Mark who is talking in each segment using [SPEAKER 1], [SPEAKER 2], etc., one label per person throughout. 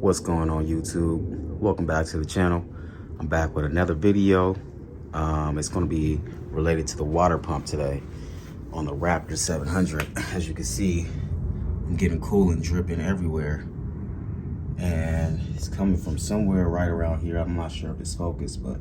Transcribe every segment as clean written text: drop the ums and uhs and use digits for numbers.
[SPEAKER 1] What's going on, YouTube? Welcome back to the channel. I'm back with another video. It's going to be related to the water pump today on the Raptor 700. As you can see, I'm getting coolant dripping everywhere, and it's coming from somewhere right around here. I'm not sure if it's focused, but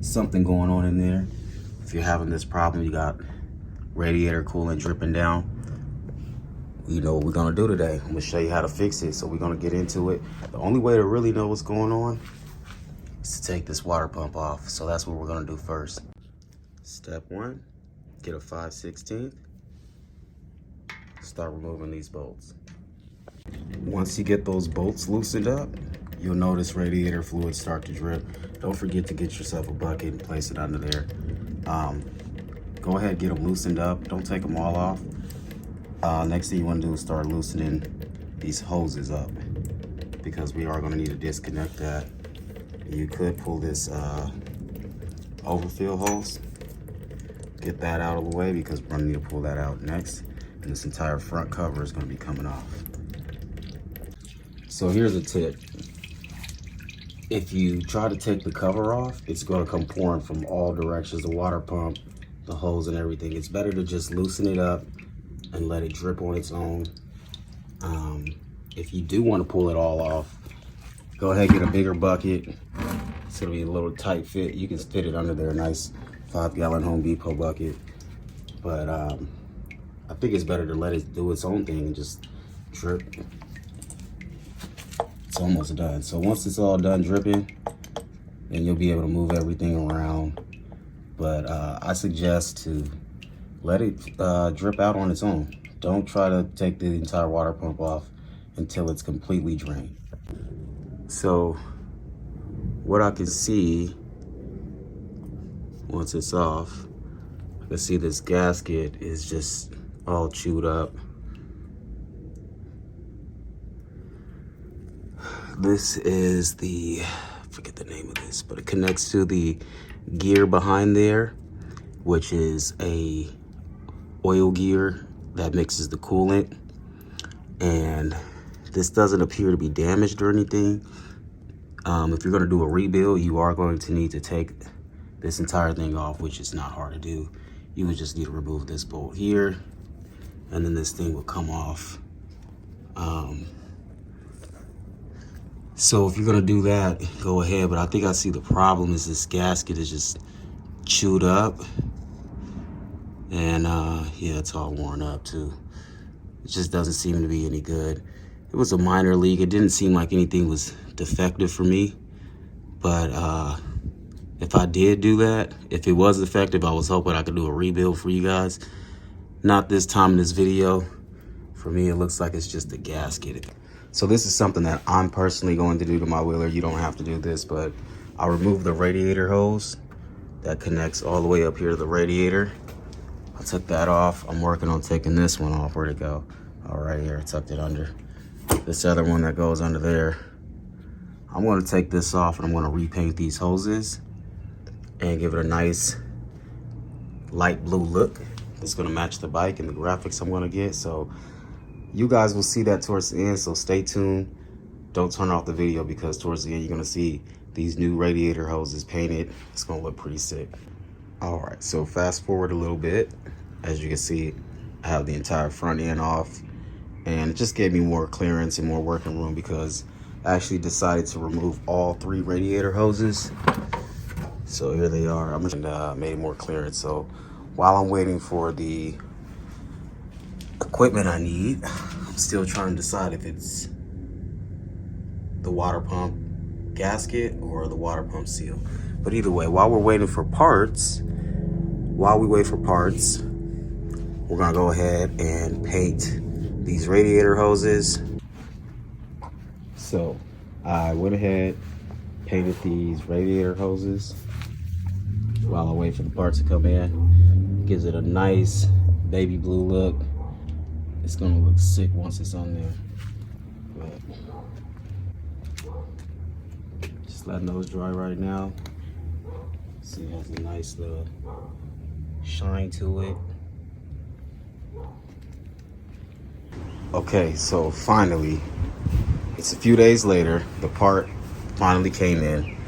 [SPEAKER 1] something going on in there. If you're having this problem, you got radiator coolant dripping down, you know what we're gonna do today. I'm gonna show you how to fix it. So we're gonna get into it. The only way to really know what's going on is to take this water pump off. So that's what we're gonna do first. Step one, get a 5/16. Start removing these bolts. Once you get those bolts loosened up, you'll notice radiator fluid start to drip. Don't forget to get yourself a bucket and place it under there. Go ahead, get them loosened up. Don't take them all off. Next thing you want to do is start loosening these hoses up, because we are going to need to disconnect that. You could pull this overfill hose, get that out of the way, because we're going to need to pull that out next, and this entire front cover is going to be coming off. So here's a tip. If you try to take the cover off, it's going to come pouring from all directions, the water pump, the hose, and everything. It's better to just loosen it up and let it drip on its own. If you do want to pull it all off, go ahead and get a bigger bucket. It's gonna be a little tight fit. You can fit it under there, nice 5-gallon Home Depot bucket. But I think it's better to let it do its own thing and just drip. It's almost done. So once it's all done dripping, then you'll be able to move everything around. But I suggest to let it drip out on its own. Don't try to take the entire water pump off until it's completely drained. So what I can see, once it's off, I can see this gasket is just all chewed up. This is the, I forget the name of this, but it connects to the gear behind there, which is a oil gear that mixes the coolant. And this doesn't appear to be damaged or anything. If you're going to do a rebuild, you are going to need to take this entire thing off, which is not hard to do. You would just need to remove this bolt here, and then this thing will come off. So if you're going to do that, go ahead. But I think I see the problem is this gasket is just chewed up. And yeah, it's all worn up too. It just doesn't seem to be any good. It was a minor leak. It didn't seem like anything was defective for me. But if I did do that, if it was defective, I was hoping I could do a rebuild for you guys. Not this time in this video. For me, it looks like it's just a gasket. So this is something that I'm personally going to do to my wheeler. You don't have to do this, but I'll remove the radiator hose that connects all the way up here to the radiator. I took that off. I'm working on taking this one off. Where'd it go? Oh, right here. I tucked it under. This other one that goes under there. I'm going to take this off, and I'm going to repaint these hoses and give it a nice light blue look. It's going to match the bike and the graphics I'm going to get. So you guys will see that towards the end. So stay tuned. Don't turn off the video, because towards the end, you're going to see these new radiator hoses painted. It's going to look pretty sick. All right, so fast forward a little bit. As you can see, I have the entire front end off, and it just gave me more clearance and more working room, because I actually decided to remove all 3 radiator hoses. So here they are. I'm just made more clearance. So while I'm waiting for the equipment I need, I'm still trying to decide if it's the water pump gasket or the water pump seal. But either way, while we wait for parts, we're gonna go ahead and paint these radiator hoses. So I went ahead, painted these radiator hoses while I wait for the parts to come in. Gives it a nice baby blue look. It's gonna look sick once it's on there. But just letting those dry right now. See, it has a nice little shine to it. Okay, so finally, It's a few days later. The part finally came in.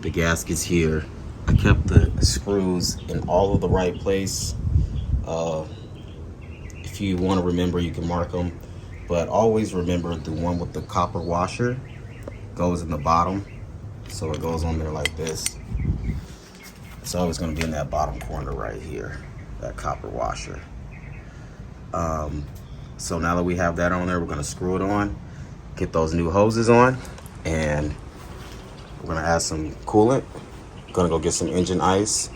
[SPEAKER 1] The gasket's here. I kept the screws in all of the right place. If you want to remember, you can mark them, but always remember the one with the copper washer goes in the bottom, so it goes on there like this. It's always going to be in that bottom corner right here, that copper washer. So now that we have that on there, we're going to screw it on, get those new hoses on, and we're going to add some coolant. Gonna go get some engine ice,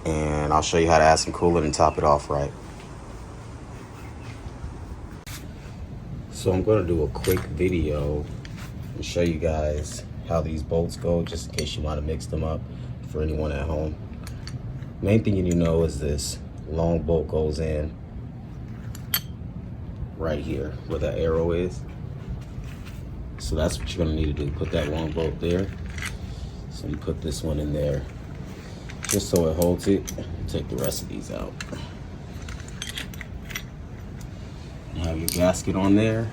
[SPEAKER 1] and I'll show you how to add some coolant and top it off right. So I'm gonna do a quick video and show you guys how these bolts go, just in case you want to mix them up for anyone at home. Main thing you need to know is this long bolt goes in right here where that arrow is. So that's what you're gonna need to do. Put that long bolt there. So you put this one in there just so it holds it. Take the rest of these out. You have your gasket on there.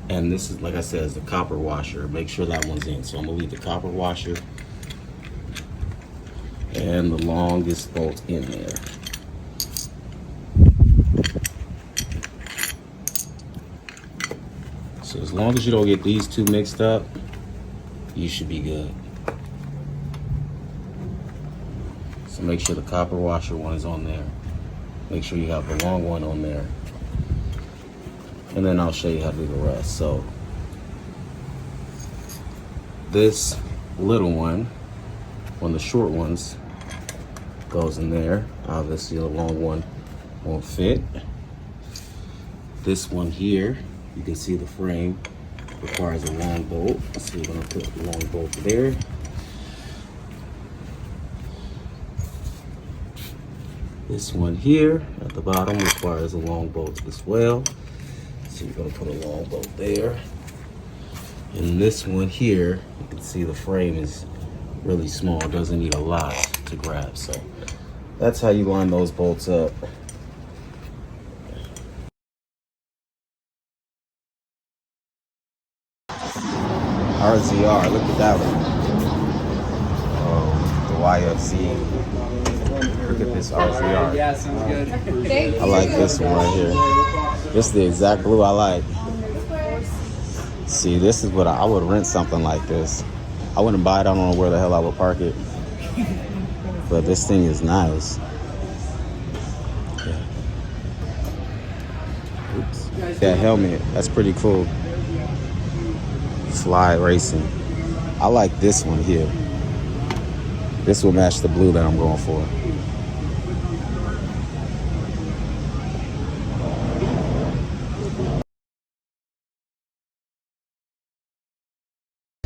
[SPEAKER 1] And this is, like I said, is the copper washer. Make sure that one's in. So I'm gonna leave the copper washer and the longest bolt in there. So as long as you don't get these two mixed up, you should be good. So make sure the copper washer one is on there. Make sure you have the long one on there. And then I'll show you how to do the rest. So this little one the short ones goes in there. Obviously the long one won't fit. This one here, you can see the frame requires a long bolt. So we're gonna put a long bolt there. This one here at the bottom requires a long bolt as well. So you're gonna put a long bolt there. And this one here, you can see the frame is really small. It doesn't need a lot to grab. So that's how you line those bolts up. RZR, look at that one. Oh, the YFC. Look at this RZR.
[SPEAKER 2] Yeah, sounds good.
[SPEAKER 1] I like this one right here. This is the exact blue I like. See, this is what I would rent something like this. I wouldn't buy it. I don't know where the hell I would park it. But this thing is nice. Yeah. Oops. That helmet, that's pretty cool. Fly racing. I like this one here. This will match the blue that I'm going for.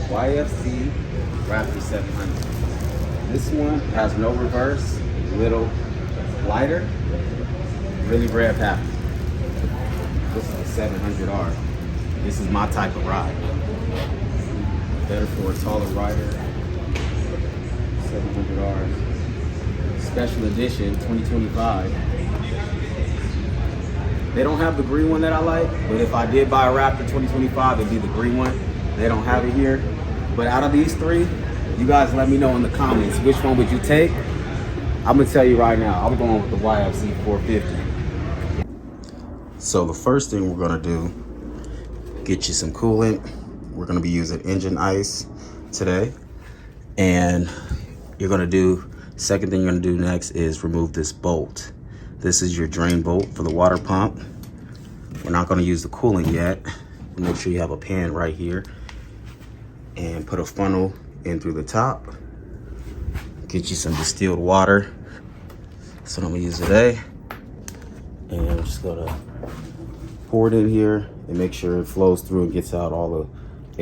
[SPEAKER 1] YFC Raptor 700. This one has no reverse, a little lighter, really rare package. This is the 700R. This is my type of ride. Better for a taller rider. 700R. Special edition 2025. They don't have the green one that I like, but if I did buy a Raptor 2025, it'd be the green one. They don't have it here. But out of these three, you guys let me know in the comments, which one would you take? I'm gonna tell you right now, I'm going with the YFC 450. So the first thing we're gonna do, get you some coolant. We're gonna be using engine ice today. And you're gonna do, second thing you're gonna do next is remove this bolt. This is your drain bolt for the water pump. We're not gonna use the coolant yet. Make sure you have a pan right here and put a funnel in through the top. Get you some distilled water. That's what I'm gonna use today. And I'm just gonna pour it in here and make sure it flows through and gets out all the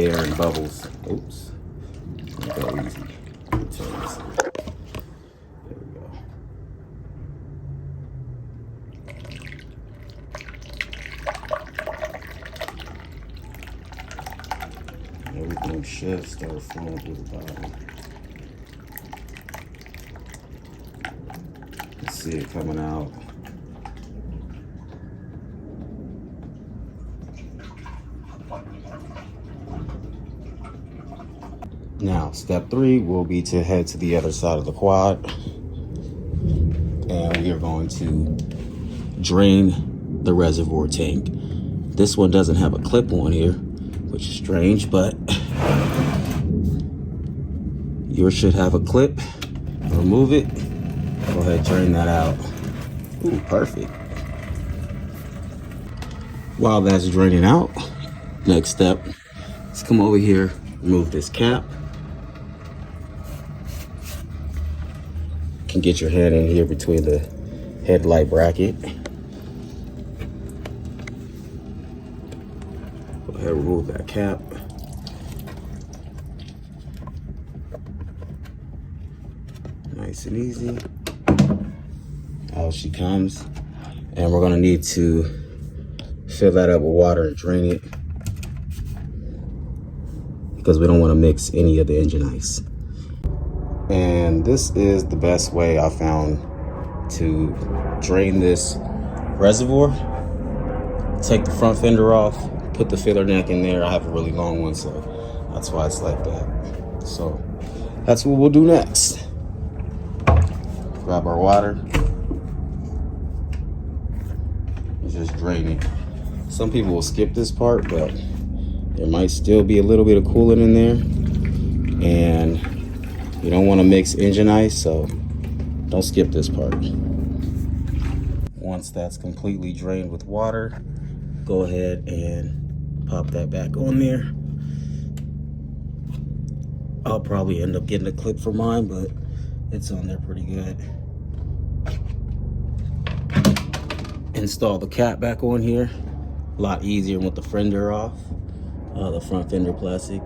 [SPEAKER 1] air and bubbles. Oops, go easy. Turn this. There we go. Everything should start flowing through the bottom. You see it coming out. Now, step 3 will be to head to the other side of the quad, and we are going to drain the reservoir tank. This one doesn't have a clip on here, which is strange, but yours should have a clip. Remove it. Go ahead, drain that out. Ooh, perfect. While that's draining out, next step is come over here, remove this cap. You can get your hand in here between the headlight bracket. Go ahead, remove that cap. Nice and easy. Out she comes. And we're gonna need to fill that up with water and drain it, because we don't want to mix any of the engine ice. And this is the best way I found to drain this reservoir. Take the front fender off, put the filler neck in there. I have a really long one, so that's why it's like that. So that's what we'll do next. Grab our water and just drain it. Some people will skip this part, but there might still be a little bit of coolant in there, and you don't want to mix engine ice, so don't skip this part. Once that's completely drained with water, go ahead and pop that back on there. I'll probably end up getting a clip for mine, but it's on there pretty good. Install the cap back on here. A lot easier with the fender off, the front fender plastic.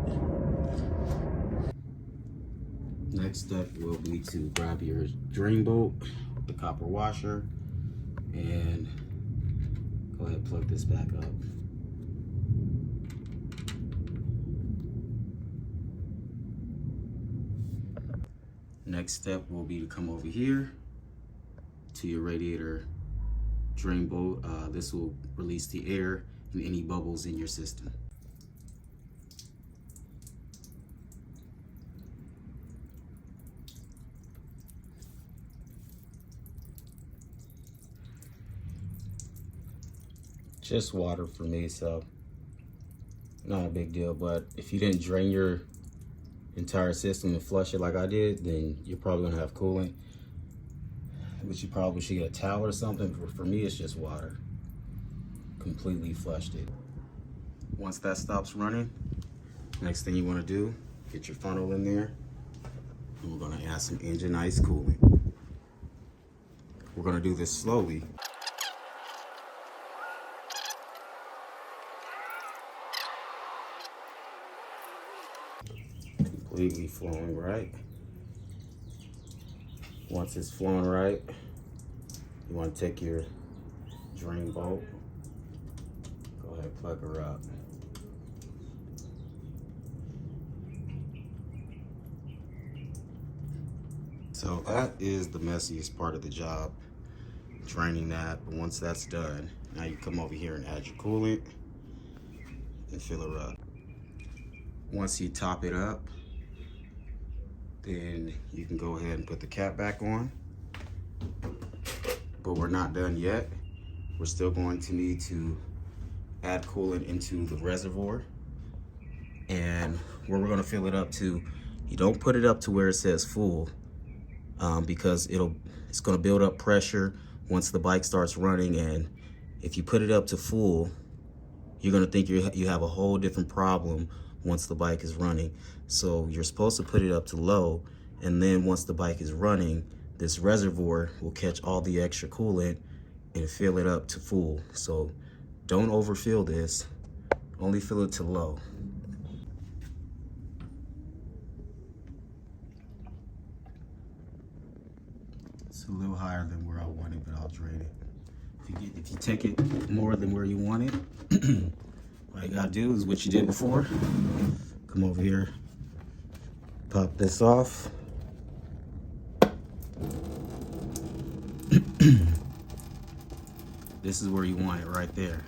[SPEAKER 1] Next step will be to grab your drain bolt, the copper washer, and go ahead and plug this back up. Next step will be to come over here to your radiator drain bolt. This will release the air and any bubbles in your system. Just water for me, so not a big deal. But if you didn't drain your entire system and flush it like I did, then you're probably gonna have coolant, which you probably should get a towel or something. For me, it's just water. Completely flushed it. Once that stops running, next thing you want to do, get your funnel in there, and we're going to add some engine ice coolant. We're going to do this slowly. Completely flowing right. Once it's flowing right, you want to take your drain bolt, go ahead and plug her up. So that is the messiest part of the job, draining that. But once that's done, now you come over here and add your coolant and fill her up. Once you top it up, then you can go ahead and put the cap back on. But we're not done yet. We're still going to need to add coolant into the reservoir. And where we're going to fill it up to, you don't put it up to where it says full, because it's going to build up pressure once the bike starts running. And if you put it up to full, you're going to think you have a whole different problem once the bike is running. So you're supposed to put it up to low, and then once the bike is running, this reservoir will catch all the extra coolant and fill it up to full. So don't overfill this, only fill it to low. It's a little higher than where I want it, but I'll drain it. If you take it more than where you want it, all you gotta do is what you did before. Come over here, pop this off. This is where you want it, right there.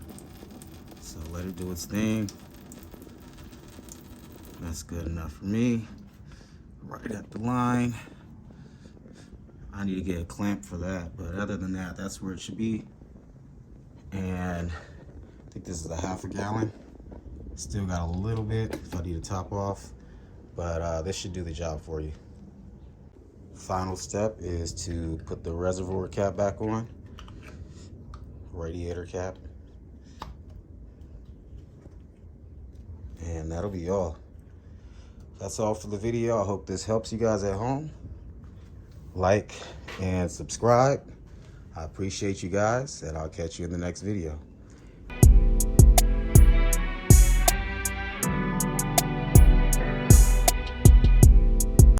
[SPEAKER 1] So let it do its thing. That's good enough for me. Right at the line. I need to get a clamp for that, but other than that, that's where it should be. And I think this is a half a gallon. Still got a little bit if I need to top off, but this should do the job for you. Final step is to put the reservoir cap back on, radiator cap, and that'll be all. That's all for the video. I hope this helps you guys at home. Like and subscribe. I appreciate you guys, and I'll catch you in the next video.